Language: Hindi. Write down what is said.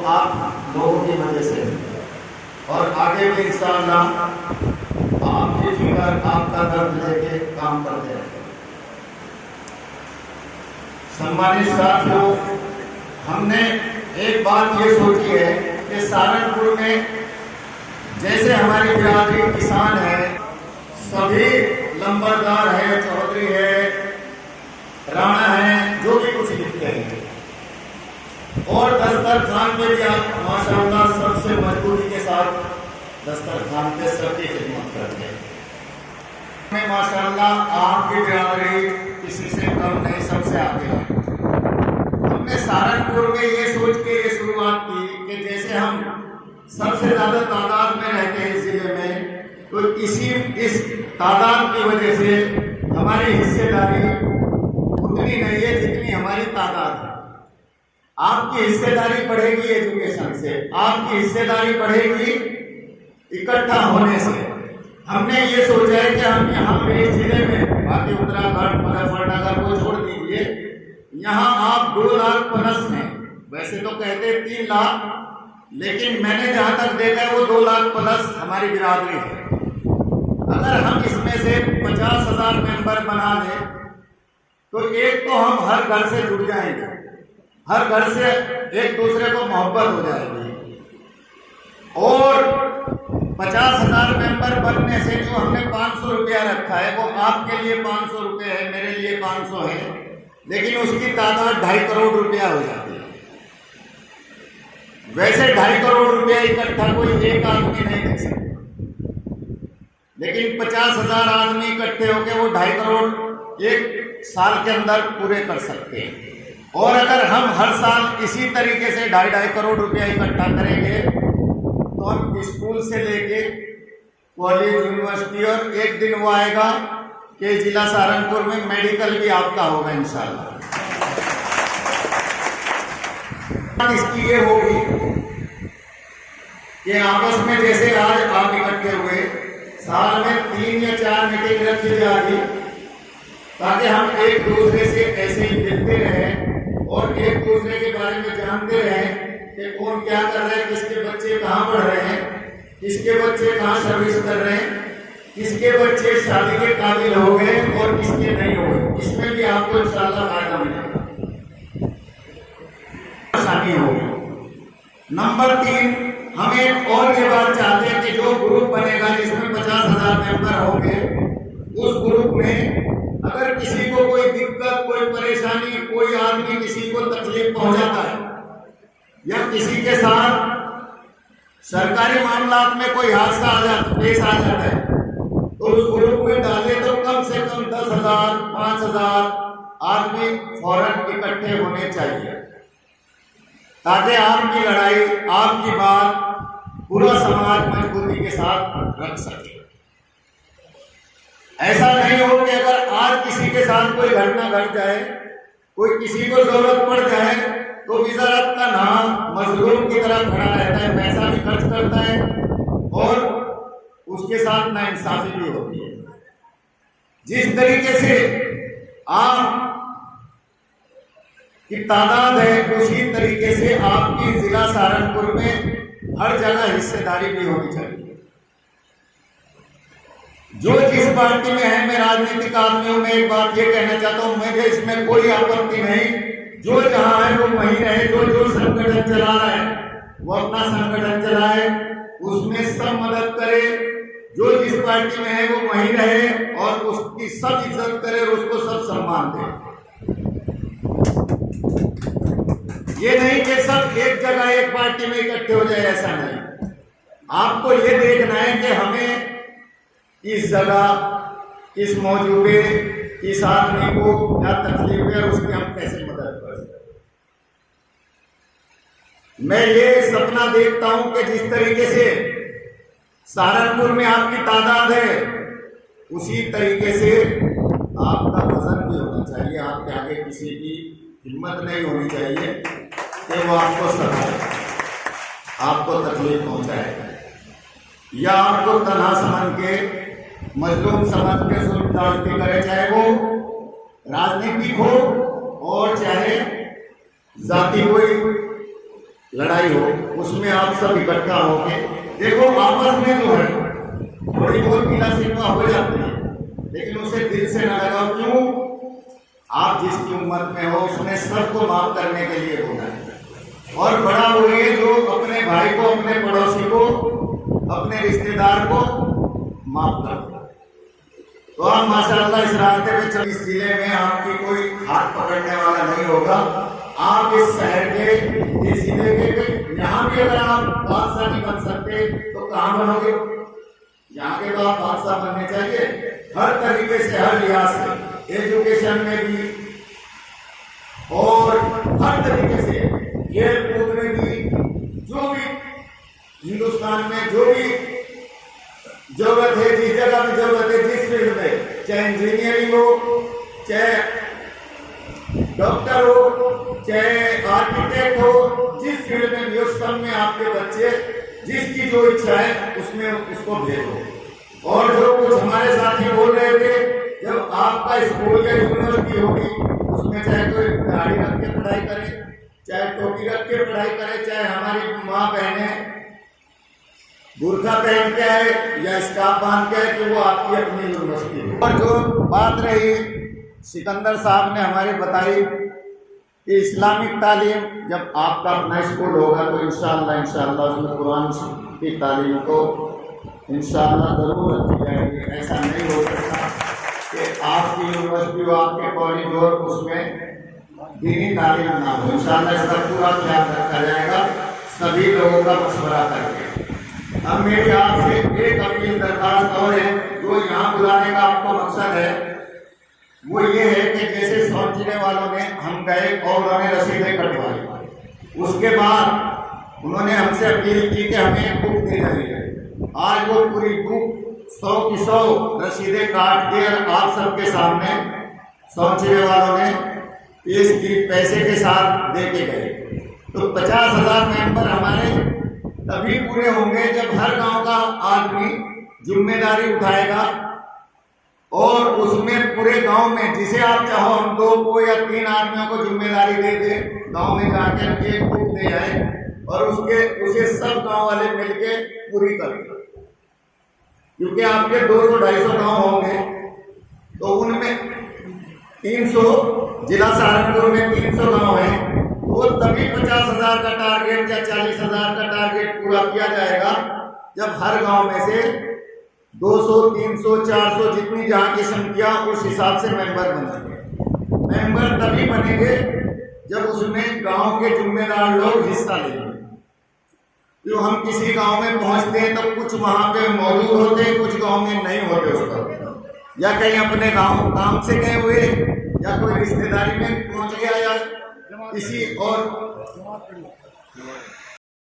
आप लोगों की वजह से, और आगे भी इंशाअल्लाह आपकी फिक्र, आपका दर्द लेके काम करते हैं। सम्मानित साथियों, हमने एक बात ये सोची है कि सहारनपुर में जैसे हमारी बिरादरी किसान है, सभी लंबरदार है, चौधरी है, राणा है, जो भी कुछ लिखते हैं, और दस्तरखान पे भी आप माशाअल्लाह सबसे मजबूती के साथ दस्तरखान पे सबकी खिदमत करते हैं। मैं माशाअल्लाह आपकी बिरादरी किसी से कम नहीं, सबसे आगे है। हमने सहारनपुर में ये सोच के ये शुरुआत की कि जैसे हम सबसे ज्यादा तादाद में रहते हैं जिले में, तो इस तादाद की वजह से हमारी हिस्सेदारी उतनी नहीं है जितनी हमारी तादाद है। आपकी हिस्सेदारी बढ़ेगी एजुकेशन से, आपकी हिस्सेदारी बढ़ेगी इकट्ठा होने से। हमने ये सोचा है कि हम यहाँ पे इस जिले में, बाकी उत्तराखंड मुजफ्फरनगर को छोड़ दीजिए, यहाँ आप 2 लाख प्लस हैं। वैसे तो कहते 3 लाख, लेकिन मैंने जहाँ तक देखा है वो 2 लाख प्लस हमारी बिरादरी है। अगर हम इसमें से 50,000 मेंबर बना लें तो एक तो हम हर घर से जुड़ जाएंगे, हर घर से एक दूसरे को मोहब्बत हो जाएगी, और 50,000 मेंबर बनने से जो हमने 500 रुपया रखा है वो आपके लिए 500 रुपये है, मेरे लिए 500 है, लेकिन उसकी तादाद 2.5 करोड़ रुपया हो जाती है। वैसे 2.5 करोड़ रुपया इकट्ठा कोई एक आदमी नहीं दे सकता, लेकिन 50,000 आदमी इकट्ठे होकर वो 2.5 करोड़ एक साल के अंदर पूरे कर सकते हैं। और अगर हम हर साल इसी तरीके से 2.5 करोड़ रुपया इकट्ठा करेंगे तो हम स्कूल से लेके कॉलेज, यूनिवर्सिटी, और एक दिन वो आएगा कि जिला सहारनपुर में मेडिकल भी आपका होगा इंशाल्लाह। इसकी ये होगी कि आपस में जैसे आज आप इकट्ठे हुए, साल में 3 या 4 मीटिंग रखी जाएगी, ताकि हम एक दूसरे से ऐसे ही मिलते रहें और एक दूसरे के बारे में जानते रहें कि कौन क्या कर रहे हैं, किसके बच्चे कहाँ पढ़ रहे हैं, किसके बच्चे कहाँ सर्विस कर रहे हैं, किसके बच्चे शादी के काबिल हो गए और किसके नहीं हो गए। इसमें भी आपको इंशाल्लाह फायदा मिलेगा, आसानी होगी। नंबर 3, हम एक और ये बात चाहते हैं कि जो ग्रुप बनेगा जिसमें 50,000 मेंबर होंगे, उस ग्रुप में अगर किसी को कोई दिक्कत, कोई परेशानी, कोई आदमी किसी को तकलीफ पहुंचाता है या किसी के साथ सरकारी मामलात में कोई हादसा पेश आ जाता है, तो उस ग्रुप में डाले तो कम से कम 10,000, 5,000 आदमी फौरन इकट्ठे होने चाहिए, ताकि आपकी लड़ाई, आपकी बात पूरा समाज मजबूती के साथ रख सके। ऐसा नहीं हो कि अगर आज किसी के साथ कोई घटना घट जाए, कोई किसी को जरूरत पड़ जाए, तो वजारत का नाम मजलूम की तरह खड़ा रहता है, पैसा भी खर्च करता है और उसके साथ नाइंसाफी भी होती है। जिस तरीके से आप की तादाद है, उसी तरीके से आपकी जिला सहारनपुर में हर जगह हिस्सेदारी भी होनी चाहिए। जो जिस पार्टी में है, मैं राजनीतिक आदमियों में एक बात ये कहना चाहता हूं, मुझे इसमें कोई आपत्ति नहीं, जो जहां है वो वहीं रहे, जो संगठन चला रहा है वो अपना संगठन चलाए, उसमें सब मदद करे, जो जिस पार्टी में है वो वहीं रहे और उसकी सब इज्जत करे और उसको सब सम्मान दे। ये नहीं कि सब एक जगह एक पार्टी में इकट्ठे हो जाए, ऐसा नहीं। आपको ये देखना है कि हमें इस जगह, इस मौजूदे, इस आदमी को क्या तकलीफ है और उसकी हम कैसे मदद कर सकते। मैं ये सपना देखता हूं कि जिस तरीके से सहारनपुर में आपकी तादाद है, उसी तरीके से आपका वजन भी होना चाहिए। आपके आगे किसी की हिम्मत नहीं होनी चाहिए कि वो आपको सताए, आपको तकलीफ पहुंचाए या आपको तनहा समझ के, मजलूम समझ के जुल्म ज्यादती करे, चाहे वो राजनीतिक हो और चाहे जाति कोई लड़ाई हो, उसमें आप सब इकट्ठा होके देखो, आपस में जो है थोड़ी बहुत पीला सिनेमा हो जाती है, लेकिन उसे दिल से न लगाओ। क्यों? आप जिसकी उम्र में हो उसने सबको माफ करने के लिए बोला है। और बड़ा हुए जो अपने भाई को, अपने पड़ोसी को, अपने रिश्तेदार को माफ कर दो। तो आप माशाअल्लाह इस रास्ते पे चल, इस जिले में आपकी कोई हाथ पकड़ने वाला नहीं होगा। आप इस शहर के, इस जिले के, यहाँ भी अगर आप बादशाह नहीं बन सकते तो कहाँ बनोगे? यहाँ के तो आप बादशाह बनने चाहिए हर तरीके से, हर लिहाज से, एजुकेशन में भी और हर तरीके से, खेल कूद में भी, जो भी हिंदुस्तान में जो भी जरूरत है, जिस जगह भी जरूरत है, जिस फील्ड में, चाहे इंजीनियरिंग हो, चाहे डॉक्टर हो, चाहे आर्किटेक्ट हो, जिस फील्ड में भी हो, सब में आपके बच्चे जिसकी जो इच्छा है उसमें उसको भेजो। और जो कुछ हमारे साथी बोल रहे थे, जब आपका स्कूल या यूनिवर्सिटी होगी, उसमें चाहे कोई गाड़ी रख के पढ़ाई करे, चाहे टोपी रख के पढ़ाई करे, चाहे हमारी माँ बहनें बुर्खा पहन के आए या स्कार्फ बांध के आए, कि वो आपकी अपनी यूनिवर्सिटी है। और जो बात रही सिकंदर साहब ने हमारी बताई कि इस्लामिक तालीम, जब आपका अपना स्कूल होगा तो इंशाअल्लाह उसमें कुरान की तालीम को इंशाअल्लाह ज़रूर रखी जाएगी। ऐसा नहीं हो सकता कि आपकी यूनिवर्सिटी हो, आपके कॉलेज हो, उसमें दीनी तालीम ना हो। इंशाअल्लाह इसका पूरा ख्याल रखा जाएगा सभी लोगों का मशवरा करके। अब मेरी आपसे एक अपील दरखास्त और है, जो यहाँ बुलाने का आपको मकसद है, वो ये है कि जैसे सोचने वालों ने, हम गए और उन्होंने रसीदें कटवाई, उसके बाद उन्होंने हमसे अपील की कि हमें एक बुक दे रही है। आज वो पूरी बुक 100 की 100 रसीदें काट के आप सबके सामने सोचने वालों ने पेश की, पैसे के साथ दे के गए। तो 50,000 मेंबर हमारे तभी पूरे होंगे जब हर गांव का आदमी जिम्मेदारी उठाएगा, और उसमें पूरे गांव में जिसे आप चाहो, हम 2 को या 3 आदमियों को जिम्मेदारी दे दे, गांव में जाकर एक बुक दे आए और उसे सब गांव वाले मिलके पूरी कर दें। क्योंकि आपके 200-250 गांव होंगे, तो उनमें 300, जिला सहारनपुर में 300 गांव हैं, वो तभी 50,000 का टारगेट या 40,000 का टारगेट पूरा किया जाएगा जब हर गांव में से 200, 300, 400 जितनी जहाँ की संख्या, उस हिसाब से मेंबर बनेंगे। मेंबर तभी बनेंगे जब उसमें गांव के जिम्मेदार लोग हिस्सा लेंगे। जो हम किसी गांव में पहुंचते हैं तो कुछ वहां पे मौजूद होते हैं, कुछ गांव में नहीं होते उस वक्त, या कहीं अपने गांव काम से गए हुए, या कोई रिश्तेदारी में पहुंच गया, या किसी और